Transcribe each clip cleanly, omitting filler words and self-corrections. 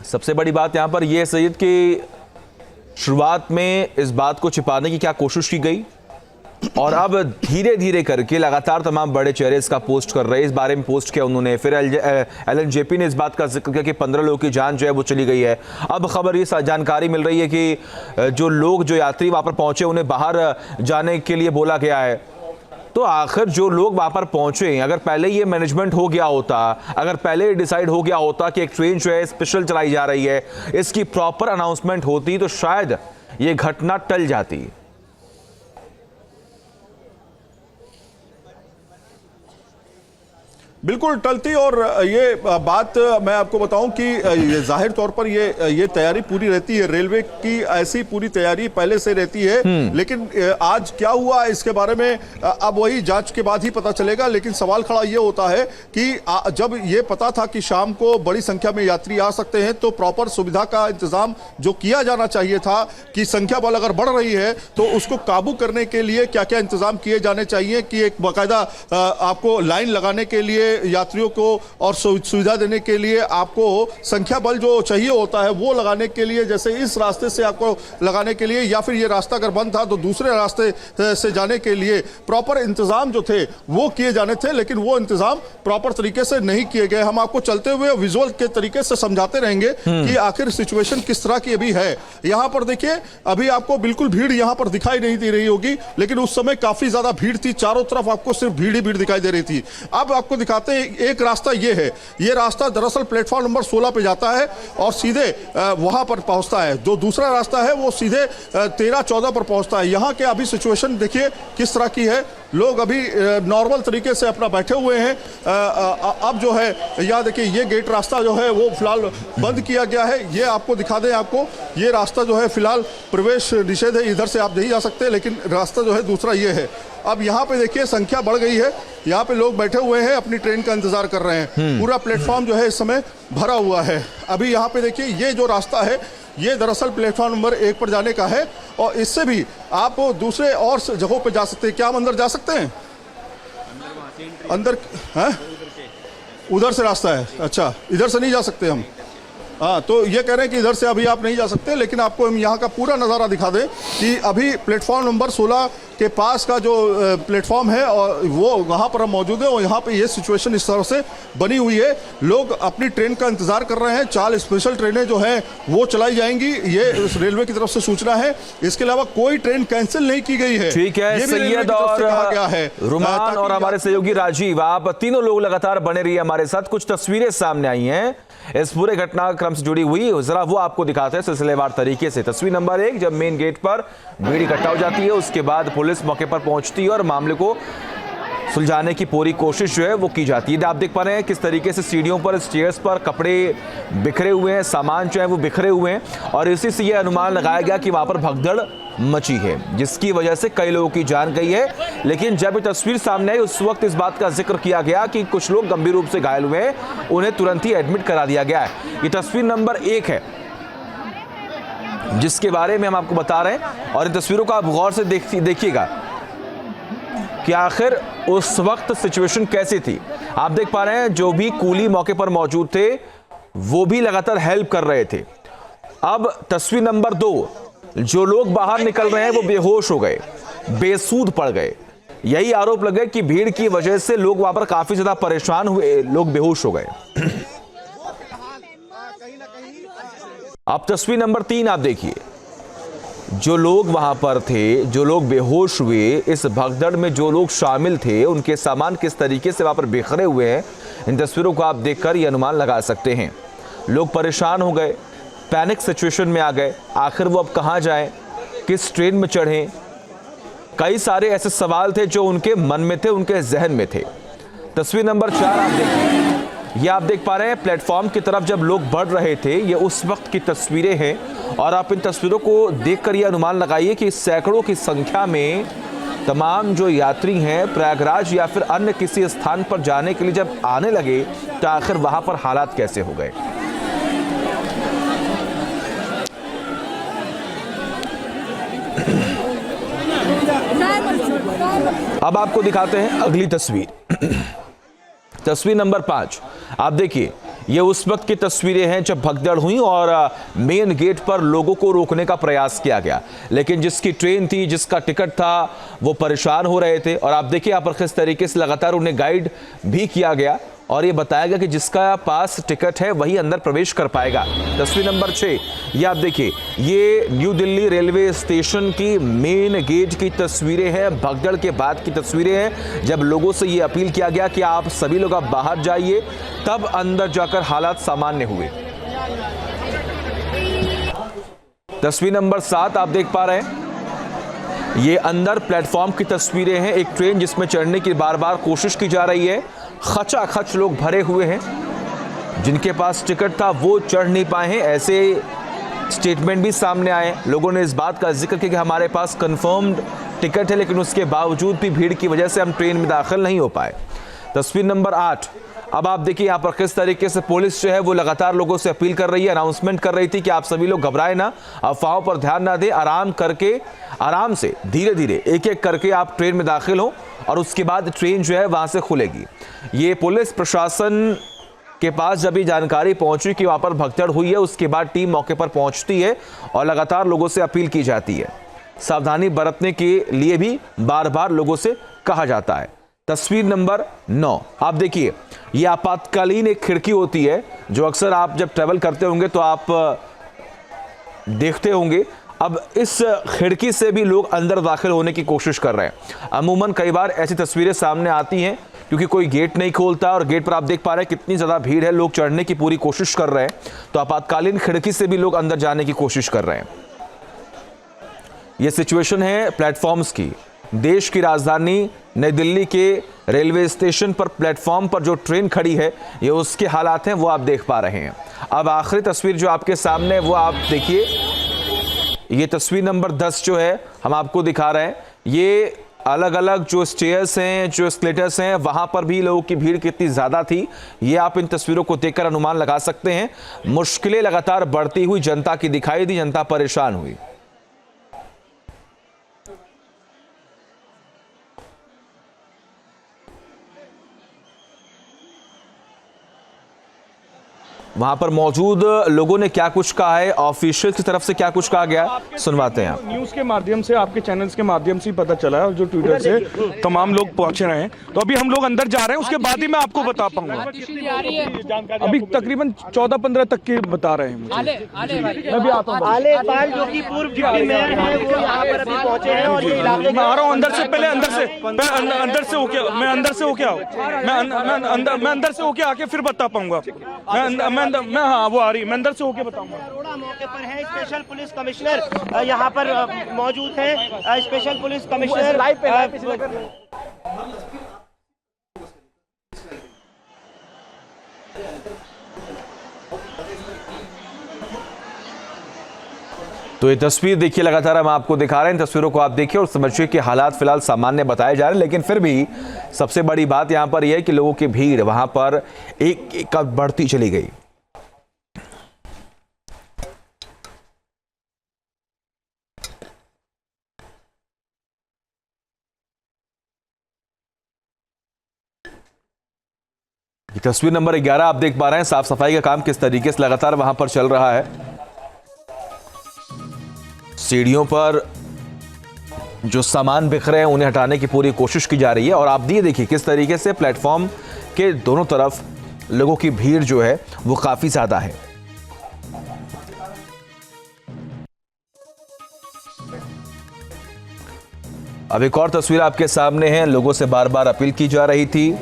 सबसे बड़ी बात यहां पर यह है सईद कि शुरुआत में इस बात को छिपाने की क्या कोशिश की गई और अब धीरे धीरे करके लगातार तमाम बड़े चेहरे इसका पोस्ट कर रहे हैं। इस बारे में पोस्ट किया उन्होंने, फिर एलएनजेपी ने इस बात का जिक्र किया कि 15 लोगों की जान जो है वो चली गई है। अब खबर ये जानकारी मिल रही है कि जो यात्री वहां पर पहुंचे उन्हें बाहर जाने के लिए बोला गया है। तो आखिर जो लोग वहां पर पहुंचे, अगर पहले ये मैनेजमेंट हो गया होता, अगर पहले डिसाइड हो गया होता कि एक ट्रेन जो है स्पेशल चलाई जा रही है, इसकी प्रॉपर अनाउंसमेंट होती तो शायद ये घटना टल जाती। बिल्कुल टलती। और ये बात मैं आपको बताऊं कि ये जाहिर तौर पर ये तैयारी पूरी रहती है, रेलवे की ऐसी पूरी तैयारी पहले से रहती है। लेकिन आज क्या हुआ इसके बारे में अब वही जांच के बाद ही पता चलेगा। लेकिन सवाल खड़ा ये होता है कि जब ये पता था कि शाम को बड़ी संख्या में यात्री आ सकते हैं तो प्रॉपर सुविधा का इंतजाम जो किया जाना चाहिए था कि संख्या बल अगर बढ़ रही है तो उसको काबू करने के लिए क्या क्या इंतजाम किए जाने चाहिए कि एक बाकायदा आपको लाइन लगाने के लिए यात्रियों को और सुविधा देने के लिए आपको संख्या बल जो चाहिए होता है वो लगाने के लिए, जैसे इस रास्ते से आपको लगाने के लिए या फिर ये रास्ता अगर बंद था तो दूसरे रास्ते से जाने के लिए प्रॉपर इंतजाम जो थे वो किए जाने थे। लेकिन वो इंतजाम प्रॉपर तरीके से नहीं किए गए। हम आपको चलते हुए विजुअल के तरीके से समझाते रहेंगे कि आखिर सिचुएशन किस तरह की अभी है। यहां पर देखिए, अभी आपको बिल्कुल भीड़ यहां पर दिखाई नहीं दे रही होगी, लेकिन उस समय काफी ज्यादा भीड़ थी। चारों तरफ आपको सिर्फ भीड़ ही भीड़ दिखाई दे रही थी। अब आपको दिखाते हैं एक रास्ता ये है। ये रास्ता दरअसल प्लेटफॉर्म नंबर 16 पे जाता है और सीधे वहां पर पहुंचता है। जो दूसरा रास्ता है वो सीधे 13-14 पर पहुंचता है। यहां के अभी सिचुएशन देखिए किस तरह की है। लोग अभी नॉर्मल तरीके से अपना बैठे हुए हैं। अब जो है यह देखिए, ये गेट रास्ता जो है वो फिलहाल बंद किया गया है। ये आपको दिखा दें, आपको ये रास्ता जो है फिलहाल प्रवेश निषेध है, इधर से आप नहीं जा सकते। लेकिन रास्ता जो है दूसरा ये है। अब यहाँ पे देखिए संख्या बढ़ गई है। यहाँ पे लोग बैठे हुए हैं, अपनी ट्रेन का इंतजार कर रहे हैं। पूरा प्लेटफॉर्म जो है इस समय भरा हुआ है। अभी यहाँ पे देखिए, ये जो रास्ता है ये दरअसल प्लेटफॉर्म नंबर 1 पर जाने का है और इससे भी आप दूसरे और जगहों पे जा सकते हैं। क्या हम अंदर जा सकते हैं? अंदर है, उधर से रास्ता है। अच्छा, इधर से नहीं जा सकते हम। हाँ, तो ये कह रहे हैं कि इधर से अभी आप नहीं जा सकते। लेकिन आपको हम यहाँ का पूरा नज़ारा दिखा दें कि अभी प्लेटफॉर्म नंबर 16 के पास का जो प्लेटफॉर्म है और वो वहाँ पर हम मौजूद है और यहाँ पे ये सिचुएशन इस तरह से बनी हुई है। लोग अपनी ट्रेन का इंतजार कर रहे हैं। 4 स्पेशल ट्रेनें जो हैं वो चलाई जाएंगी, ये रेलवे की तरफ से सूचना है। इसके अलावा कोई ट्रेन कैंसिल नहीं की गई है। ठीक है, सैयद और रुमान और हमारे सहयोगी राजीव, आप तीनों लोग लगातार बने रहिए हमारे साथ। कुछ तस्वीरें सामने आई हैं इस पूरे घटनाक्रम से जुड़ी हुई, जरा वो आपको दिखाते हैं सिलसिलेवार तरीके से। तस्वीर नंबर 1, जब मेन गेट पर भीड़ इकट्ठा हो जाती है, उसके बाद पुलिस मौके पर पहुंचती है और मामले को सुलझाने की पूरी कोशिश जो है वो की जाती है। आप देख पा रहे हैं किस तरीके से सीढ़ियों पर, स्टेयर्स पर कपड़े बिखरे हुए हैं, सामान जो है वो बिखरे हुए हैं और इसी से यह अनुमान लगाया गया कि वहां पर भगदड़ मची है, जिसकी वजह से कई लोगों की जान गई है। लेकिन जब ये तस्वीर सामने आई उस वक्त इस बात का जिक्र किया गया कि कुछ लोग गंभीर रूप से घायल हुए हैं, उन्हें तुरंत ही एडमिट करा दिया गया है। ये तस्वीर नंबर 1 है जिसके बारे में हम आपको बता रहे हैं और इन तस्वीरों को आप गौर से देखिएगा कि आखिर उस वक्त सिचुएशन कैसी थी। आप देख पा रहे हैं जो भी कूली मौके पर मौजूद थे वो भी लगातार हेल्प कर रहे थे। अब तस्वीर नंबर 2, जो लोग बाहर निकल रहे हैं वो बेहोश हो गए, बेसूध पड़ गए। यही आरोप लगे कि भीड़ की वजह से लोग वहां पर काफी ज्यादा परेशान हुए, लोग बेहोश हो गए। अब तस्वीर नंबर 3 आप देखिए, जो लोग वहां पर थे, जो लोग बेहोश हुए, इस भगदड़ में जो लोग शामिल थे, उनके सामान किस तरीके से वहां पर बिखरे हुए हैं, इन तस्वीरों को आप देखकर यह अनुमान लगा सकते हैं। लोग परेशान हो गए, पैनिक सिचुएशन में आ गए। आखिर वो अब कहां जाएं, किस ट्रेन में चढ़ें, कई सारे ऐसे सवाल थे जो उनके मन में थे, उनके जहन में थे। तस्वीर नंबर 4 आप देखिए, ये आप देख पा रहे हैं प्लेटफॉर्म की तरफ जब लोग बढ़ रहे थे, ये उस वक्त की तस्वीरें हैं और आप इन तस्वीरों को देखकर ये अनुमान लगाइए कि सैकड़ों की संख्या में तमाम जो यात्री हैं प्रयागराज या फिर अन्य किसी स्थान पर जाने के लिए जब आने लगे तो आखिर वहां पर हालात कैसे हो गए। अब आपको दिखाते हैं अगली तस्वीर, तस्वीर नंबर 5। आप देखिए, ये उस वक्त की तस्वीरें हैं जब भगदड़ हुई और मेन गेट पर लोगों को रोकने का प्रयास किया गया, लेकिन जिसकी ट्रेन थी, जिसका टिकट था, वो परेशान हो रहे थे। और आप देखिए यहाँ पर किस तरीके से लगातार उन्हें गाइड भी किया गया और ये बताया गया कि जिसका पास टिकट है वही अंदर प्रवेश कर पाएगा। तस्वीर नंबर 6 ये आप देखिए, ये न्यू दिल्ली रेलवे स्टेशन की मेन गेट की तस्वीरें हैं, भगदड़ के बाद की तस्वीरें हैं जब लोगों से ये अपील किया गया कि आप सभी लोग अब बाहर जाइए, तब अंदर जाकर हालात सामान्य हुए। तस्वीर नंबर 7 आप देख पा रहे हैं, ये अंदर प्लेटफॉर्म की तस्वीरें हैं, एक ट्रेन जिसमें चढ़ने की बार बार कोशिश की जा रही है। खचाखच लोग भरे हुए हैं, जिनके पास टिकट था वो चढ़ नहीं पाए हैं। ऐसे स्टेटमेंट भी सामने आए, लोगों ने इस बात का जिक्र किया कि हमारे पास कंफर्म्ड टिकट है, लेकिन उसके बावजूद भी भीड़ की वजह से हम ट्रेन में दाखिल नहीं हो पाए। तस्वीर नंबर 8 अब आप देखिए यहाँ पर किस तरीके से पुलिस जो है वो लगातार लोगों से अपील कर रही है, अनाउंसमेंट कर रही थी कि आप सभी लोग घबराए ना, अफवाहों पर ध्यान ना दें, आराम करके, आराम से, धीरे धीरे, एक एक करके आप ट्रेन में दाखिल हो और उसके बाद ट्रेन जो है वहां से खुलेगी। ये पुलिस प्रशासन के पास जब ये जानकारी पहुंची कि वहां पर भगदड़ हुई है, उसके बाद टीम मौके पर पहुंचती है और लगातार लोगों से अपील की जाती है, सावधानी बरतने के लिए भी बार बार लोगों से कहा जाता है। तस्वीर नंबर 9 आप देखिए, ये आपातकालीन एक खिड़की होती है जो अक्सर आप जब ट्रैवल करते होंगे तो आप देखते होंगे। अब इस खिड़की से भी लोग अंदर दाखिल होने की कोशिश कर रहे हैं। अमूमन कई बार ऐसी तस्वीरें सामने आती हैं क्योंकि कोई गेट नहीं खोलता और गेट पर आप देख पा रहे हैं कितनी ज़्यादा भीड़ है, लोग चढ़ने की पूरी कोशिश कर रहे हैं, तो आपातकालीन खिड़की से भी लोग अंदर जाने की कोशिश कर रहे हैं। यह सिचुएशन है प्लेटफॉर्म्स की। देश की राजधानी नई दिल्ली के रेलवे स्टेशन पर प्लेटफॉर्म पर जो ट्रेन खड़ी है, ये उसके हालात हैं, वो आप देख पा रहे हैं। अब आखिरी तस्वीर जो आपके सामने है वो आप देखिए, ये तस्वीर नंबर 10 जो है हम आपको दिखा रहे हैं। ये अलग अलग जो स्टेयर्स हैं, जो एस्केलेटर्स हैं, वहां पर भी लोगों की भीड़ कितनी ज्यादा थी, ये आप इन तस्वीरों को देखकर अनुमान लगा सकते हैं। मुश्किलें लगातार बढ़ती हुई जनता की दिखाई दी, जनता परेशान हुई। वहां पर मौजूद लोगों ने क्या कुछ कहा है, ऑफिशियल की तरफ से क्या कुछ कहा गया, सुनवाते हैं। न्यूज के माध्यम से, आपके चैनल्स के माध्यम से पता चला है और जो ट्विटर से तमाम लोग पहुंच रहे हैं, तो अभी हम लोग अंदर जा रहे हैं, उसके बाद ही मैं आपको बता पाऊंगा। अभी तकरीबन 14-15 तक के बता रहे हैं मुझे। मैं भी आता हूँ। आलेपाल जो कि पूर्व डिप्टी मेयर हैं, वो यहाँ पर अभी पहुंचे हैं और ये इलाके मैं आ रहा हूँ अंदर से, पहले अंदर से मैं अंदर से होके आऊँ, मैं अंदर से होके आके फिर बता पाऊंगा। मैं हाँ वो आ रही है, मैं अंदर से होके बताऊंगा। अरोड़ा मौके पर है, स्पेशल पुलिस कमिश्नर यहाँ पर मौजूद हैं, स्पेशल पुलिस कमिश्नर तो ये तस्वीर देखिए, लगातार हम आपको दिखा रहे हैं, तस्वीरों को आप देखिए और समझिए कि हालात फिलहाल सामान्य बताए जा रहे हैं, लेकिन फिर भी सबसे बड़ी बात यहां पर यह है कि लोगों की भीड़ वहां पर एक एक बढ़ती चली गई। तस्वीर नंबर 11 आप देख पा रहे हैं, साफ सफाई का काम किस तरीके से लगातार वहां पर चल रहा है। सीढ़ियों पर जो सामान बिखरे हैं उन्हें हटाने की पूरी कोशिश की जा रही है और आप ये देखिए किस तरीके से प्लेटफॉर्म के दोनों तरफ लोगों की भीड़ जो है वो काफी ज्यादा है। अब एक और तस्वीर आपके सामने है, लोगों से बार बार अपील की जा रही थी,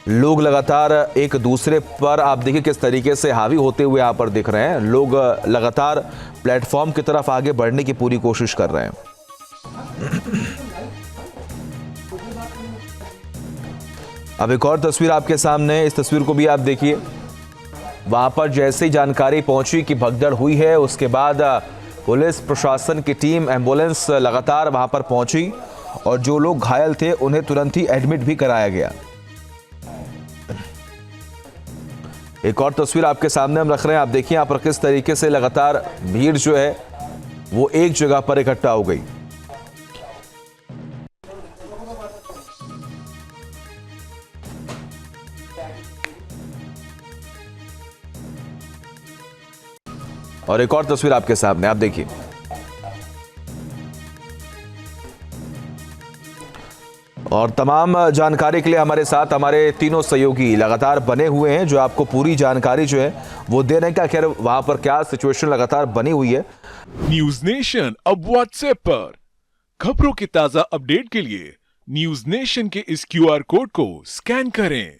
लोग लगातार एक दूसरे पर आप देखिए किस तरीके से हावी होते हुए यहाँ पर दिख रहे हैं। लोग लगातार प्लेटफॉर्म की तरफ आगे बढ़ने की पूरी कोशिश कर रहे हैं। अब एक और तस्वीर आपके सामने, इस तस्वीर को भी आप देखिए। वहां पर जैसे ही जानकारी पहुंची कि भगदड़ हुई है, उसके बाद पुलिस प्रशासन की टीम, एम्बुलेंस लगातार वहां पर पहुंची और जो लोग घायल थे उन्हें तुरंत ही एडमिट भी कराया गया। एक और तस्वीर आपके सामने हम रख रहे हैं, आप देखिए यहाँ पर किस तरीके से लगातार भीड़ जो है वो एक जगह पर इकट्ठा हो गई। और एक और तस्वीर आपके सामने, आप देखिए। और तमाम जानकारी के लिए हमारे साथ हमारे तीनों सहयोगी लगातार बने हुए हैं, जो आपको पूरी जानकारी जो है वो दे रहे हैं कि आखिर वहां पर क्या सिचुएशन लगातार बनी हुई है। न्यूज नेशन अब व्हाट्सएप पर खबरों के ताजा अपडेट के लिए न्यूज नेशन के इस QR कोड को स्कैन करें।